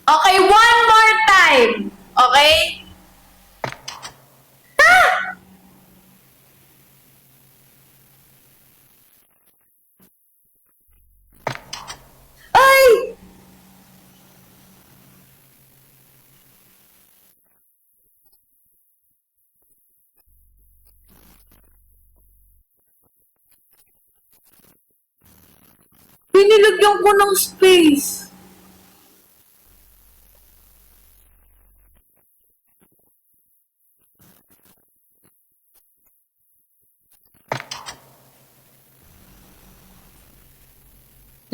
Okay, one more time. Okay? Ah! Ay! Pinilagyan ko ng space.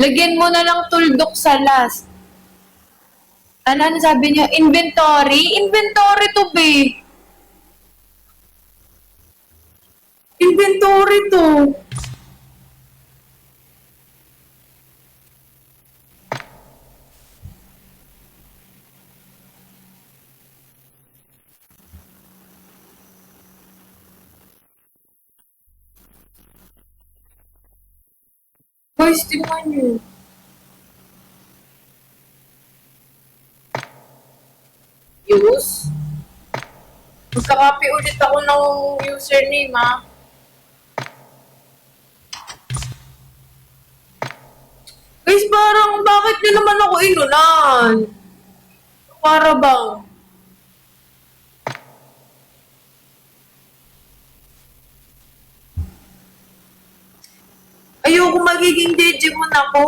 Lagyan mo na lang tuldok sa last. Ano sabi niya? Inventory? Inventory to be. Inventory to. Guys, tingnan niyo. Use? Magkakapi ulit ako ng username, ha? Guys, parang bakit nyo naman ako inunan? Para bang? Ayoko magiging Digimon ako.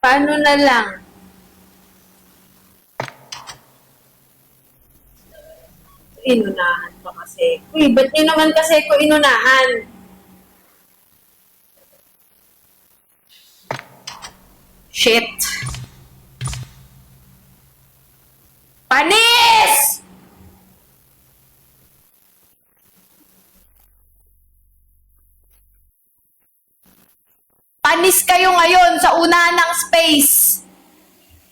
Paano na lang? Inunahan pa kasi. Uy, ba't nyo naman kasi ko inunahan? Shit. Panis! Panis kayo ngayon sa una ng space.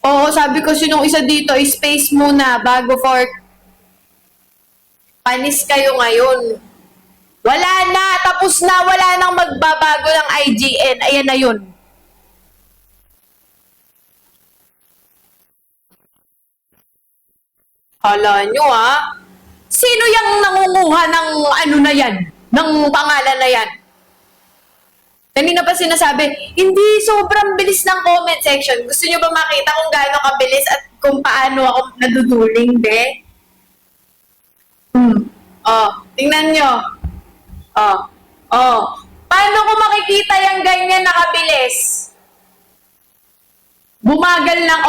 Oo, sabi ko sinong isa dito, space muna bago for panis kayo ngayon. Wala na, tapos na, wala nang magbabago ng IGN. Ayan na yun. Hala nyo sino yung nangunguha ng ano na yan? Ng pangalan na yan? Kanina pa sinasabi, hindi sobrang bilis ng comment section. Gusto nyo ba makita kung gaano kabilis at kung paano ako naduduling, be? Oh, tingnan nyo. Oh. Paano ko makikita yung ganyan na kabilis? Bumagal lang,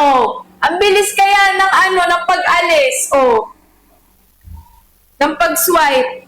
Ang bilis kaya ng ng pag-alis, ng pag-swipe.